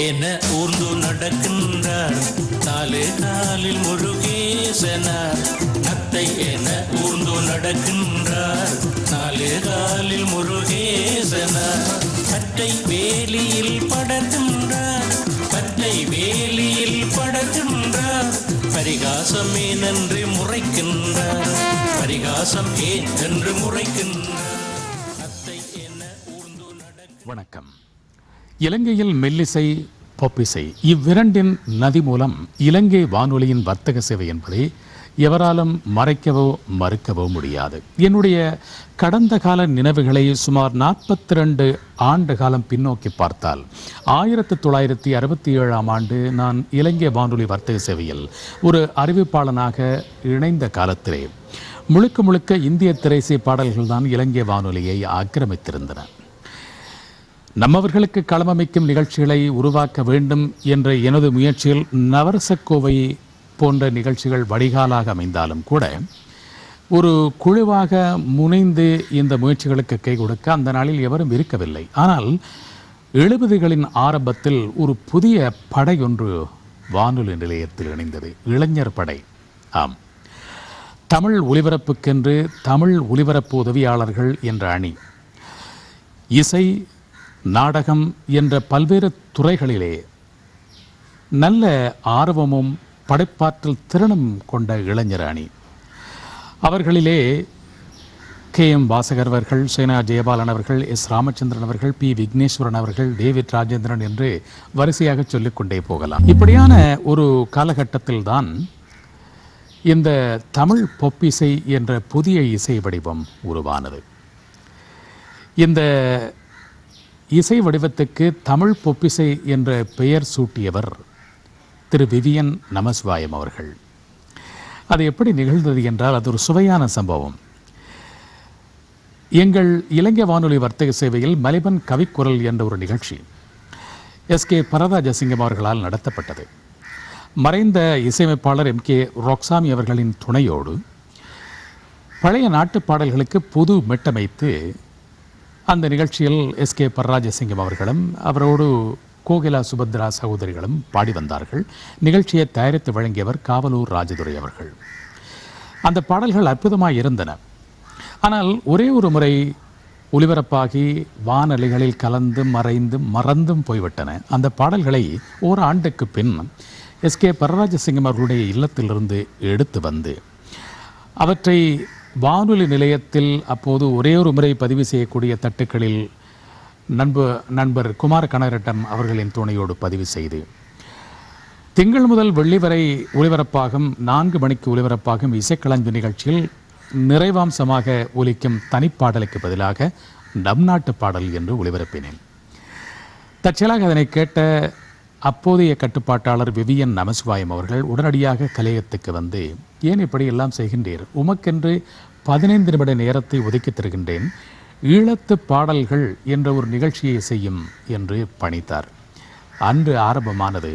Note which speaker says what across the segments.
Speaker 1: என ஊர்ந்து நடக்கின்றார் நாலு காலில் முருகேசனார். நத்தை என ஊர்ந்து நடக்கின்றார் நாலு காலில் முருகேசனார். பட்டை வேலியில் படர்கின்றார் பட்டை வேலியில் படர்கின்றார். பரிகாசம் ஏன் என்று முறைக்கின்றார் பரிகாசம் ஏன் என்று முறைக்கின்றார். நத்தை என ஊர்ந்து நடக்க.
Speaker 2: வணக்கம். இலங்கையில் மெல்லிசை, பொப்பிசை இவ்விரண்டின் நதி மூலம் இலங்கை வானொலியின் வர்த்தக சேவை என்பதை எவராலும் மறைக்கவோ மறுக்கவோ முடியாது. என்னுடைய கடந்த கால நினைவுகளை சுமார் 42 ஆண்டு காலம் பின்னோக்கி பார்த்தால் 1967ஆம் ஆண்டு நான் இலங்கை வானொலி வர்த்தக சேவையில் ஒரு அறிவிப்பாளனாக இணைந்த காலத்திலே முழுக்க முழுக்க இந்திய திரைசை பாடல்கள் தான் இலங்கை வானொலியை ஆக்கிரமித்திருந்தன. நம்மவர்களுக்கு களமமைக்கும் நிகழ்ச்சிகளை உருவாக்க வேண்டும் என்ற எனது முயற்சியில் நவரசக்கோவை போன்ற நிகழ்ச்சிகள் வடிகாலாக அமைந்தாலும் கூட ஒரு குழுவாக முனைந்து இந்த முயற்சிகளுக்கு கை கொடுக்க அந்த நாளில் எவரும் இருக்கவில்லை. ஆனால் 70களின் ஆரம்பத்தில் ஒரு புதிய படை ஒன்று வானொலி நிலையத்தில் இணைந்தது. இளைஞர் படை. ஆம், தமிழ் ஒலிபரப்புக்கென்று தமிழ் ஒலிபரப்பு உதவியாளர்கள் என்ற அணி இசை, நாடகம் என்ற பல்வேறு துறைகளிலே நல்ல ஆர்வமும் படைப்பாற்றல் திறனும் கொண்ட இளைஞர் அணி. அவர்களிலே KM வாசகர் அவர்கள், சேனா ஜெயபாலன் அவர்கள், S ராமச்சந்திரன் அவர்கள், P விக்னேஸ்வரன் அவர்கள், டேவிட் ராஜேந்திரன் என்று வரிசையாக சொல்லிக்கொண்டே போகலாம். இப்படியான ஒரு காலகட்டத்தில் தான் இந்த தமிழ் பொப்பிசை என்ற புதிய இசை வடிவம் உருவானது. இந்த இசை வடிவத்துக்கு தமிழ் பொப்பிசை என்ற பெயர் சூட்டியவர் திரு விவியன் நமசிவாயம் அவர்கள். அது எப்படி நிகழ்ந்தது என்றால் அது ஒரு சுவையான சம்பவம். எங்கள் இலங்கை வானொலி வர்த்தக சேவையில் மலிபன் கவிக்குரல் என்ற ஒரு நிகழ்ச்சி SK பரராஜசிங்கம் அவர்களால் நடத்தப்பட்டது. மறைந்த இசையமைப்பாளர் MK ரொக்சாமி அவர்களின் துணையோடு பழைய நாட்டு பாடல்களுக்கு புது மெட்டமைத்து அந்த நிகழ்ச்சியில் SK பரராஜசிங்கம் அவர்களும் அவரோடு கோகிலா சுபத்ரா சகோதரிகளும் பாடி வந்தார்கள். நிகழ்ச்சியை தயாரித்து வழங்கியவர் காவலூர் ராஜதுரை அவர்கள். அந்த பாடல்கள் அற்புதமாக இருந்தன. ஆனால் ஒரே ஒரு முறை ஒலிபரப்பாகி வானொலிகளில் கலந்து மறந்தும் போய்விட்டன. அந்த பாடல்களை ஓராண்டுக்கு பின் SK பரராஜசிங்கம் அவர்களுடைய இல்லத்திலிருந்து எடுத்து வந்து அவற்றை வானொலி நிலையத்தில் அப்போது ஒரே ஒரு முறை பதிவு செய்யக்கூடிய தட்டுக்களில் நண்பர் குமார கனகரட்னம் அவர்களின் துணையோடு பதிவு செய்து திங்கள் முதல் வெள்ளி வரை ஒலிபரப்பாகும் 4 மணிக்கு ஒலிபரப்பாகும் இசைக்களஞ்சி நிகழ்ச்சியில் நிறைவாம்சமாக ஒலிக்கும் தனிப்பாடலுக்கு பதிலாக நம் நாட்டு பாடல் என்று ஒலிபரப்பினேன். தற்செயலாக அதனை கேட்ட அப்போதைய கட்டுப்பாட்டாளர் விவியன் நமசிவாயம் அவர்கள் உடனடியாக கலையத்துக்கு வந்து, ஏன் இப்படி எல்லாம் செய்கின்றீர், உமக்கென்று 15 நிமிட நேரத்தை ஒதுக்கி தருகின்றேன், ஈழத்து பாடல்கள் என்ற ஒரு நிகழ்ச்சியை செய்யும் என்று பணித்தார். அன்று ஆரம்பமானது.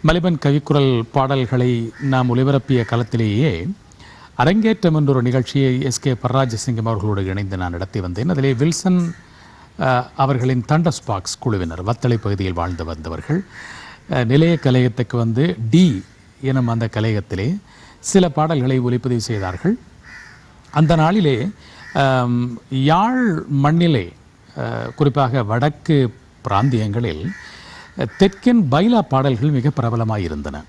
Speaker 2: மலிபன் கவிக்குரல் பாடல்களை நாம் ஒலிபரப்பிய காலத்திலேயே அரங்கேற்றம் என்ற ஒரு நிகழ்ச்சியை SK பரராஜசிங்கம் அவர்களோடு இணைந்து நான் நடத்தி வந்தேன். அதிலே வில்சன் அவர்களின் தண்டர்ஸ்பார்க்ஸ் குழுவினர் வத்தளை பகுதியில் வாழ்ந்து வந்தவர்கள் நிலைய கலையத்துக்கு வந்து D எனும் அந்த கலையத்திலே சில பாடல்களை ஒலிப்பதிவு செய்தார்கள். அந்த நாளிலே யாழ் மண்ணிலே குறிப்பாக வடக்கு பிராந்தியங்களில் தெற்கின் பைலா பாடல்கள் மிக பிரபலமாக இருந்தன.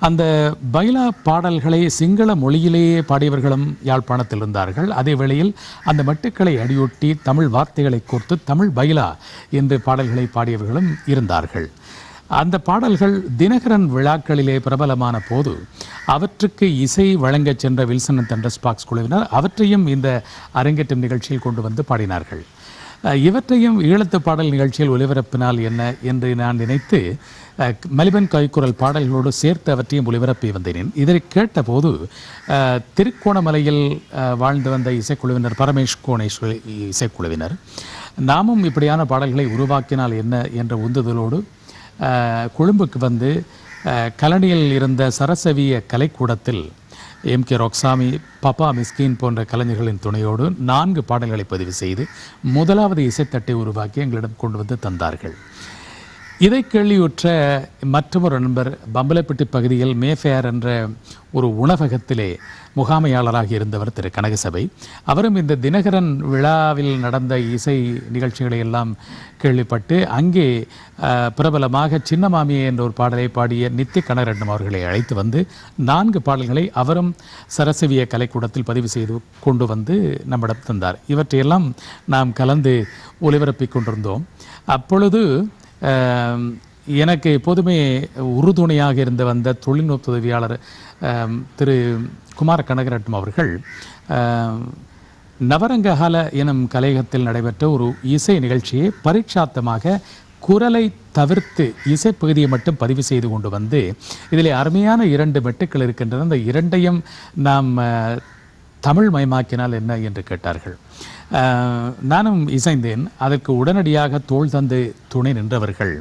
Speaker 2: அந்த பைலா பாடல்களை சிங்கள மொழியிலேயே பாடியவர்களும் யாழ்ப்பாணத்தில் இருந்தார்கள். அதே வேளையில் அந்த மெட்டுக்களை அடியொட்டி தமிழ் வார்த்தைகளை கோர்த்து தமிழ் பைலா என்று பாடல்களை பாடியவர்களும் இருந்தார்கள். அந்த பாடல்கள் தினகரன் விழாக்களிலே பிரபலமான போது அவற்றுக்கு இசை வழங்க சென்ற வில்சன் அண்ட் தண்டர்ஸ்பார்க்ஸ் குழுவினர் அவற்றையும் இந்த அரங்கேற்றம் நிகழ்ச்சியில் கொண்டு வந்து பாடினார்கள். இவற்றையும் ஈழத்து பாடல் நிகழ்ச்சியில் ஒலிபரப்பினால் என்ன என்று நான் நினைத்து மலிபன் கவிக்குரல் பாடல்களோடு சேர்த்து அவற்றையும் ஒலிபரப்பி வந்தேன். இதை கேட்டபோது திருக்கோணமலையில் வாழ்ந்து வந்த இசைக்குழுவினர் பரமேஷ் கோணேஸ்வரி இசைக்குழுவினர் நாமும் இப்படியான பாடல்களை உருவாக்கினால் என்ன என்ற உந்துதலோடு கொழும்புக்கு வந்து கலனியில் இருந்த சரசவிய கலைக்கூடத்தில் MK ரொக்சாமி, பப்பா மிஸ்கின் போன்ற கலைஞர்களின் துணையோடு 4 பாடல்களை பதிவு செய்து முதலாவது இசைத்தட்டை உருவாக்கி எங்களிடம் கொண்டு வந்து தந்தார்கள். இதை கேள்வியுற்ற மற்றொரு நண்பர் பம்பலப்பட்டி பகுதியில் மேஃபேர் என்ற ஒரு உணவகத்திலே முகாமையாளராக இருந்தவர் திரு கனகசபை. அவரும் இந்த தினகரன் விழாவில் நடந்த இசை நிகழ்ச்சிகளை எல்லாம் கேள்விப்பட்டு அங்கே பிரபலமாக சின்னமாமியே என்ற ஒரு பாடலை பாடிய நித்திய கனகரட்னம் அவர்களை அழைத்து வந்து 4 பாடல்களை அவரும் சரசவிய கலைக்கூடத்தில் பதிவு செய்து கொண்டு வந்து நம்மிடம் தந்தார். இவற்றையெல்லாம் நாம் கலந்து ஒலிபரப்பிக் கொண்டிருந்தோம். அப்பொழுது எனக்கு எப்போதுமே உறுதுணையாக இருந்து வந்த தொழில்நுட்ப உதவியாளர் திரு குமார கனகரட்னம் அவர்கள் நவரங்கஹால எனும் கலையகத்தில் நடைபெற்ற ஒரு இசை நிகழ்ச்சியை பரீட்சார்த்தமாக குரலை தவிர்த்து இசைப்பகுதியை மட்டும் பதிவு செய்து கொண்டு வந்து இதில் அருமையான 2 மெட்டுக்கள் இருக்கின்றன, அந்த 2ஐயும் நாம் தமிழ் மயமாக்கினால் என்ன என்று கேட்டார்கள். நானும் இசைந்தேன். அதற்கு உடனடியாக தோள் தந்து துணை நின்றவர்கள்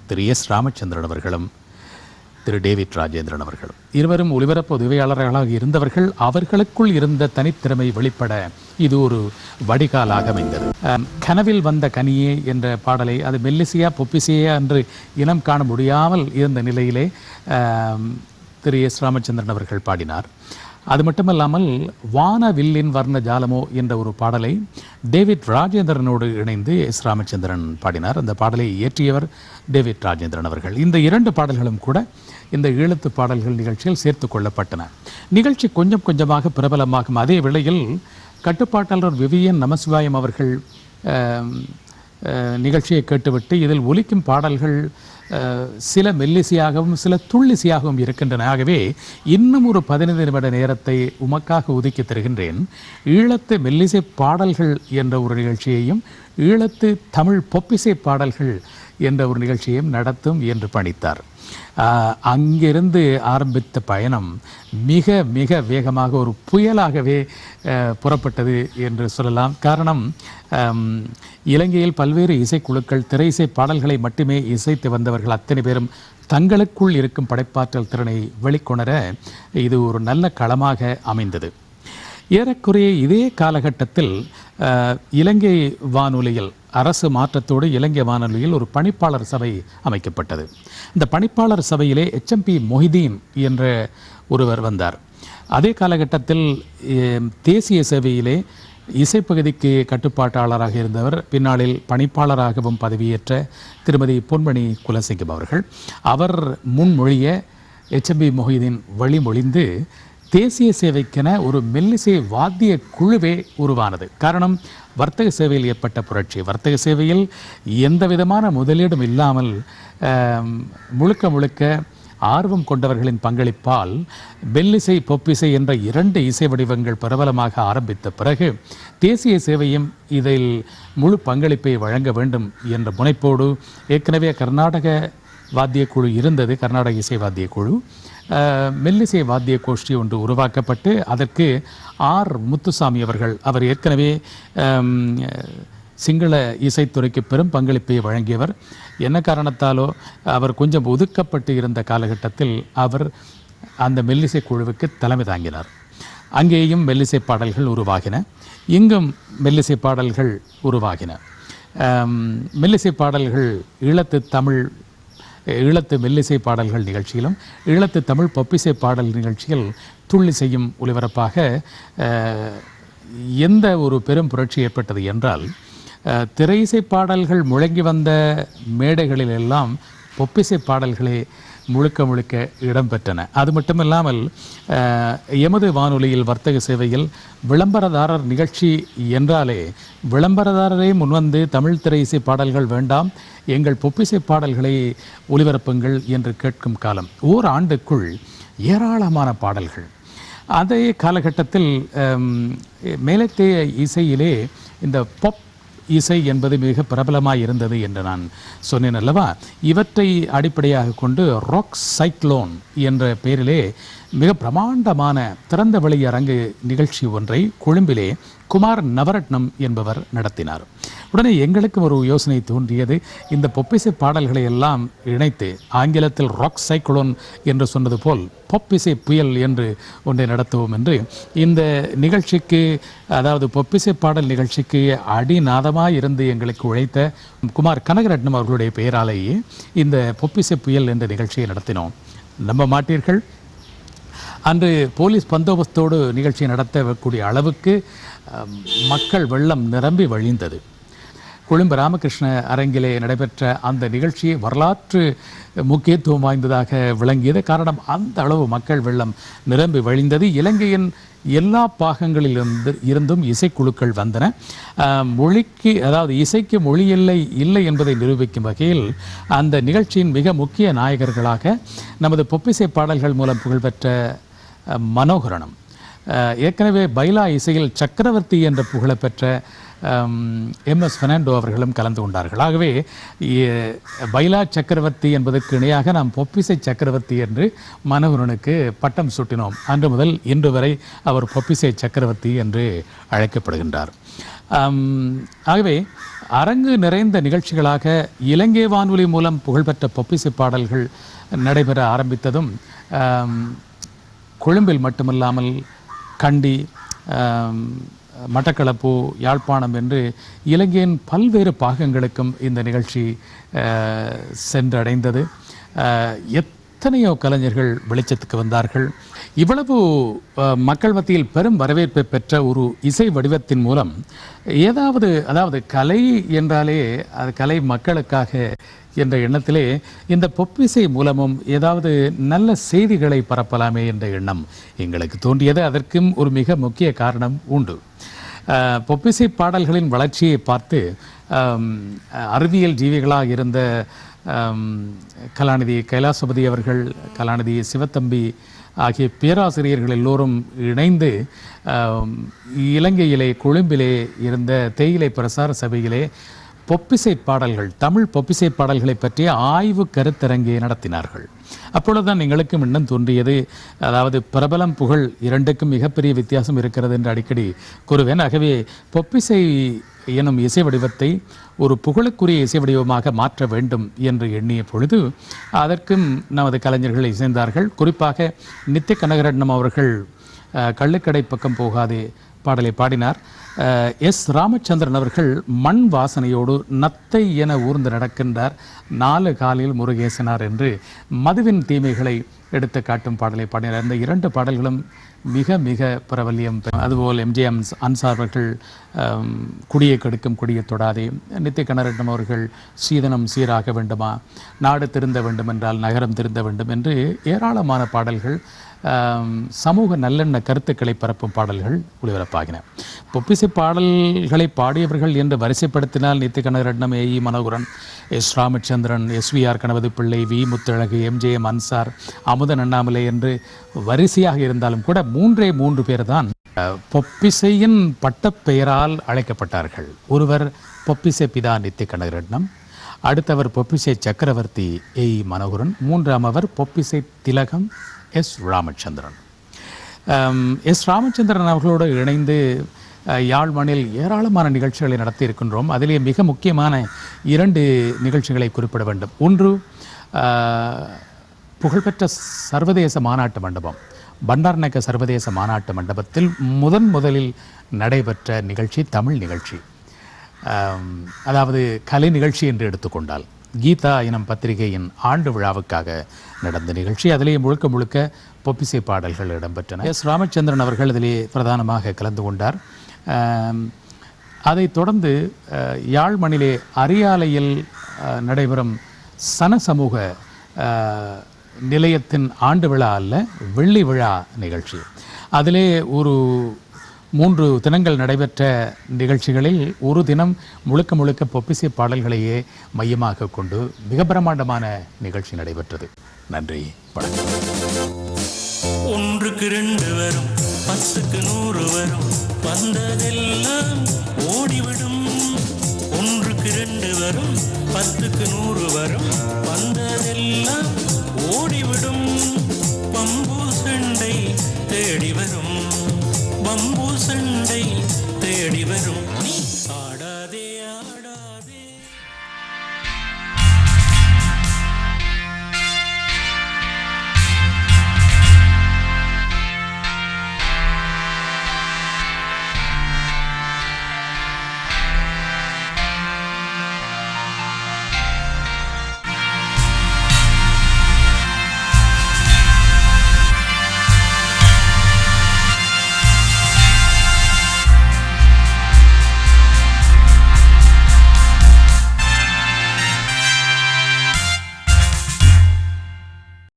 Speaker 2: திரு எஸ் ராமச்சந்திரன் அவர்களும் திரு டேவிட் ராஜேந்திரன் அவர்களும். இருவரும் ஒலிபரப்பு உதவியாளர்களாக இருந்தவர்கள். அவர்களுக்குள் இருந்த தனித்திறமை வெளிப்பட இது ஒரு வடிகாலாக அமைந்தது. கனவில் வந்த கனியே என்ற பாடலை அது மெல்லிசையா பொப்பிசையா என்று இனம் காண முடியாமல் இருந்த நிலையிலே திரு எஸ் ராமச்சந்திரன் அவர்கள் பாடினார். அது மட்டுமல்லாமல் வானவில்லின் வர்ண ஜாலமோ என்ற ஒரு பாடலை டேவிட் ராஜேந்திரனோடு இணைந்து எஸ் ராமச்சந்திரன் பாடினார். அந்த பாடலை இயற்றியவர் டேவிட் ராஜேந்திரன் அவர்கள். இந்த 2 பாடல்களும் கூட இந்த ஈழத்து பாடல்கள் நிகழ்ச்சியில் சேர்த்து கொள்ளப்பட்டன. நிகழ்ச்சி கொஞ்சம் கொஞ்சமாக பிரபலமாகும். அதே வேளையில் கட்டுப்பாட்டாளர் விவியன் நமசிவாயம் அவர்கள் நிகழ்ச்சியை கேட்டுவிட்டு இதில் ஒலிக்கும் பாடல்கள் சில மெல்லிசையாகவும் சில துள்ளிசையாகவும் இருக்கின்றன. ஆகவே இன்னும் ஒரு 15 நிமிட நேரத்தை உமக்காக ஒதுக்கி தருகின்றேன். ஈழத்து மெல்லிசை பாடல்கள் என்ற ஒரு நிகழ்ச்சியையும் ஈழத்து தமிழ் பொப்பிசை பாடல்கள் என்ற ஒரு நிகழ்ச்சியையும் நடத்தும் என்று பணித்தார். அங்கிருந்து ஆரம்பித்த பயணம் மிக மிக வேகமாக ஒரு புயலாகவே புறப்பட்டது என்று சொல்லலாம். காரணம், இலங்கையில் பல்வேறு இசைக்குழுக்கள் திரை இசை பாடல்களை மட்டுமே இசைத்து வந்தவர்கள் அத்தனை பேரும் தங்களுக்குள் இருக்கும் படைப்பாற்றல் திறனை வெளிக்கொணர இது ஒரு நல்ல களமாக அமைந்தது. ஏறக்குறைய இதே காலகட்டத்தில் இலங்கை வானொலியில் அரசு மாற்றத்தோடு இலங்கை வானொலியில் ஒரு பணிப்பாளர் சபை அமைக்கப்பட்டது. இந்த பணிப்பாளர் சபையிலே HMP மொஹிதீன் என்ற ஒருவர் வந்தார். அதே காலகட்டத்தில் தேசிய சேவையிலே இசைப்பகுதிக்கு கட்டுப்பாட்டாளராக இருந்தவர் பின்னாளில் பணிப்பாளராகவும் பதவியேற்ற திருமதி பொன்மணி குலசிங்கம் அவர்கள். அவர் முன்மொழிய HMP மொஹிதீன் வழிமொழிந்து தேசிய சேவைக்கென ஒரு மெல்லிசை வாத்திய குழுவே உருவானது. காரணம், வர்த்தக சேவையில் ஏற்பட்ட புரட்சி. வர்த்தக சேவையில் எந்த விதமான முதலீடும் இல்லாமல் முழுக்க முழுக்க ஆர்வம் கொண்டவர்களின் பங்களிப்பால் மெல்லிசை பொப்பிசை என்ற 2 இசை வடிவங்கள் பிரபலமாக ஆரம்பித்த பிறகு தேசிய சேவையும் இதில் முழு பங்களிப்பை வழங்க வேண்டும் என்ற முனைப்போடு ஏற்கனவே கர்நாடக வாத்திய குழு இருந்தது. கர்நாடக இசை வாத்திய குழு மெல்லிசை வாத்திய கோஷ்டி ஒன்று உருவாக்கப்பட்டு அதற்கு ஆர் முத்துசாமி அவர்கள், அவர் ஏற்கனவே சிங்கள இசைத்துறைக்கு பெரும் பங்களிப்பை வழங்கியவர். என்ன காரணத்தாலோ அவர் கொஞ்சம் ஒதுக்கப்பட்டு இருந்த காலகட்டத்தில் அவர் அந்த மெல்லிசை குழுவுக்கு தலைமை தாங்கினார். அங்கேயும் மெல்லிசை பாடல்கள் உருவாகின, இங்கும் மெல்லிசை பாடல்கள் உருவாகின. மெல்லிசை பாடல்கள் ஈழத்து மெல்லிசை பாடல்கள் நிகழ்ச்சியிலும் ஈழத்து தமிழ் பொப்பிசை பாடல் நிகழ்ச்சியில் துள்ளிசையும் ஒலிபரப்பாக எந்த ஒரு பெரும் புரட்சி ஏற்பட்டது என்றால், திரையிசை பாடல்கள் முழங்கி வந்த மேடைகளில் எல்லாம் பொப்பிசை பாடல்களே முழுக்க முழுக்க இடம்பெற்றன. அது மட்டுமில்லாமல் எமது வானொலியில் வர்த்தக சேவையில் விளம்பரதாரர் நிகழ்ச்சி என்றாலே விளம்பரதாரரே முன்வந்து தமிழ் திரை இசை பாடல்கள் வேண்டாம், எங்கள் பொப்பிசை பாடல்களை ஒலிபரப்புங்கள் என்று கேட்கும் காலம். ஓராண்டுக்குள் ஏராளமான பாடல்கள். அதே காலகட்டத்தில் மேலத்தேய இசையிலே இந்த பொப் இசை என்பது மிக பிரபலமாக இருந்தது என்று நான் சொன்னேன் அல்லவா. இவற்றை அடிப்படையாக கொண்டு ராக் சைக்ளோன் என்ற பெயரிலே மிக பிரமாண்டமான திறந்த வெளி அரங்கு நிகழ்ச்சி ஒன்றை கொழும்பிலே குமார் நவரட்னம் என்பவர் நடத்தினார். உடனே எங்களுக்கும் ஒரு யோசனை தோன்றியது, இந்த பொப்பிசை பாடல்களை எல்லாம் இணைத்து ஆங்கிலத்தில் ராக் சைக்ளோன் என்று சொன்னது போல் பொப்பிசை புயல் என்று ஒன்றை நடத்துவோம் என்று இந்த நிகழ்ச்சிக்கு, அதாவது பொப்பிசை பாடல் நிகழ்ச்சிக்கு அடிநாதமாக இருந்து எங்களுக்கு உழைத்த குமார் கனகரட்னம் அவர்களுடைய பெயராலேயே இந்த பொப்பிசை புயல் என்ற நிகழ்ச்சியை நடத்தினோம். நம்ப மாட்டீர்கள், அன்று போலீஸ் பந்தோபஸ்தோடு நிகழ்ச்சி நடத்தக்கூடிய அளவுக்கு மக்கள் வெள்ளம் நிரம்பி வழிந்தது. கொழும்பு ராமகிருஷ்ண அரங்கிலே நடைபெற்ற அந்த நிகழ்ச்சி வரலாற்று முக்கியத்துவம் வாய்ந்ததாக விளங்கியது. காரணம், அந்த அளவு மக்கள் வெள்ளம் நிரம்பி வழிந்தது. இலங்கையின் எல்லா பாகங்களில் இருந்தும் இசைக்குழுக்கள் வந்தன. மொழிக்கு, அதாவது இசைக்கு மொழி இல்லை என்பதை நிரூபிக்கும் வகையில் அந்த நிகழ்ச்சியின் மிக முக்கிய நாயகர்களாக நமது பொப்பிசை பாடல்கள் மூலம் புகழ்பெற்ற மனோகரணம், ஏற்கனவே பைலா இசையில் சக்கரவர்த்தி என்ற புகழப்பெற்ற MS பெர்னாண்டோ அவர்களும் கலந்து கொண்டார்கள். ஆகவே பைலா சக்கரவர்த்தி என்பதற்கு இணையாக நாம் பொப்பிசை சக்கரவர்த்தி என்று மனோகரனுக்கு பட்டம் சூட்டினோம். அன்று முதல் இன்று வரை அவர் பொப்பிசை சக்கரவர்த்தி என்று அழைக்கப்படுகின்றார். ஆகவே அரங்கு நிறைந்த நிகழ்ச்சிகளாக இலங்கை வானொலி மூலம் புகழ்பெற்ற பொப்பிசை பாடல்கள் நடைபெற ஆரம்பித்ததும் கொழும்பில் மட்டுமல்லாமல் கண்டி, மட்டக்களப்பு, யாழ்ப்பாணம் என்று இலங்கையின் பல்வேறு பாகங்களுக்கும் இந்த நிகழ்ச்சி சென்றடைந்தது. எத்தனையோ கலைஞர்கள் வெளிச்சத்துக்கு வந்தார்கள். இவ்வளவு மக்கள் மத்தியில் பெரும் வரவேற்பை பெற்ற ஒரு இசை வடிவத்தின் மூலம் அதாவது கலை என்றாலே அது கலை மக்களுக்காக என்ற எண்ணத்திலே இந்த பொப்பிசை மூலமும் ஏதாவது நல்ல செய்திகளை பரப்பலாமே என்ற எண்ணம் எங்களுக்கு தோன்றியது. அதற்கும் ஒரு மிக முக்கிய காரணம் உண்டு. பொப்பிசை பாடல்களின் வளர்ச்சியை பார்த்து அறிவியல் ஜீவிகளாக இருந்த கலாநிதி கைலாசபதி அவர்கள், கலாநிதி சிவத்தம்பி ஆகிய பேராசிரியர்கள் எல்லோரும் இணைந்து இலங்கையிலே கொழும்பிலே இருந்த தேயிலை பிரசார சபையிலே பொப்பிசை பாடல்கள், தமிழ் பொப்பிசை பாடல்களை பற்றிய ஆய்வு கருத்தரங்கை நடத்தினார்கள். அப்பொழுதுதான் எங்களுக்கும் எண்ணம் தோன்றியது, அதாவது பிரபலம் புகழ் இரண்டுக்கும் மிகப்பெரிய வித்தியாசம் இருக்கிறது என்று அடிக்கடி கூறுவேன். ஆகவே பொப்பிசை எனும் இசை வடிவத்தை ஒரு புகழுக்குரிய இசை வடிவமாக மாற்ற வேண்டும் என்று எண்ணிய பொழுது அதற்கும் நமது கலைஞர்கள் இசைந்தார்கள். குறிப்பாக நித்திய கனகரட்னம் அவர்கள் கள்ளுக்கடை பக்கம் போகாதே பாடலை பாடினார். எஸ் ராமச்சந்திரன் அவர்கள் மண் வாசனையோடு நத்தை என ஊர்ந்து நடக்கின்றார், 4 காலில் முருகேசனார் என்று மதுவின் தீமைகளை எடுத்து காட்டும் பாடலை பாடினார். இந்த 2 பாடல்களும் மிக மிக பிரபல்யம். அதுபோல் MJ அன்சார் அவர்கள் குடியை கெடுக்கும் கொடியை தொடாதே, நித்திய கனகரட்னம் அவர்கள் சீதனம் சீராக வேண்டுமா, நாடு திருந்த வேண்டும் என்றால் நகரம் திருந்த வேண்டும் என்று ஏராளமான பாடல்கள், சமூக நல்லெண்ண கருத்துக்களை பரப்பும் பாடல்கள் ஒளிபரப்பாகின. பொப்பிசை பாடல்களை பாடியவர்கள் என்று வரிசைப்படுத்தினால் Nithya Kanagaratnam, AE Manoharan, S Ramachandran, SVR Ganapathi Pillai, V Muthazhagu, MJM Ansar, Amudhan Annamalai என்று வரிசையாக இருந்தாலும் கூட 3 பேர் தான் பொப்பிசையின் பட்டப்பெயரால் அழைக்கப்பட்டார்கள். ஒருவர் பொப்பிசை பிதா நித்திய கனகரட்னம், அடுத்தவர் பொப்பிசை சக்கரவர்த்தி AE மனோகரன், 3ஆமவர் பொப்பிசை திலகம் எஸ் ராமச்சந்திரன். எஸ் ராமச்சந்திரன் அவர்களோடு இணைந்து யாழ் மண்ணில் ஏராளமான நிகழ்ச்சிகளை நடத்தி இருக்கின்றோம். அதிலே மிக முக்கியமான 2 நிகழ்ச்சிகளை குறிப்பிட வேண்டும். ஒன்று, புகழ்பெற்ற சர்வதேச மாநாட்டு மண்டபம், பண்டார்நாயக்க சர்வதேச மாநாட்டு மண்டபத்தில் முதலில் நடைபெற்ற நிகழ்ச்சி தமிழ் நிகழ்ச்சி. அதாவது கலை நிகழ்ச்சி என்று எடுத்துக்கொண்டால் கீதா எனும் பத்திரிகையின் ஆண்டு விழாவுக்காக நடந்த நிகழ்ச்சி. அதிலே முழுக்க பொப்பிசை பாடல்கள் இடம்பெற்றன. எஸ் ராமச்சந்திரன் அவர்கள் இதிலே பிரதானமாக கலந்து கொண்டார். அதைத் தொடர்ந்து யாழ்மணிலே அரியாலையில் நடைபெறும் சனசமூக நிலையத்தின் ஆண்டு விழா அல்ல, வெள்ளி விழா நிகழ்ச்சி. அதிலே ஒரு 3 தினங்கள் நடைபெற்ற நிகழ்ச்சிகளில் ஒரு தினம் முழுக்க பொப்பிசை பாடல்களையே மையமாக கொண்டு மிக பிரமாண்டமான நிகழ்ச்சி நடைபெற்றது. நன்றி, வணக்கம்.
Speaker 1: 1க்கு 2 வரும், 10க்கு 100 வரும், வந்ததெல்லாம் ஓடிவிடும். 1க்கு 2 வரும், 10க்கு 100 வரும், வந்ததெல்லாம் ஓடிவிடும். பம்பு சண்டை தேடி வரும், பம்பு சண்டை தேடி வரும்.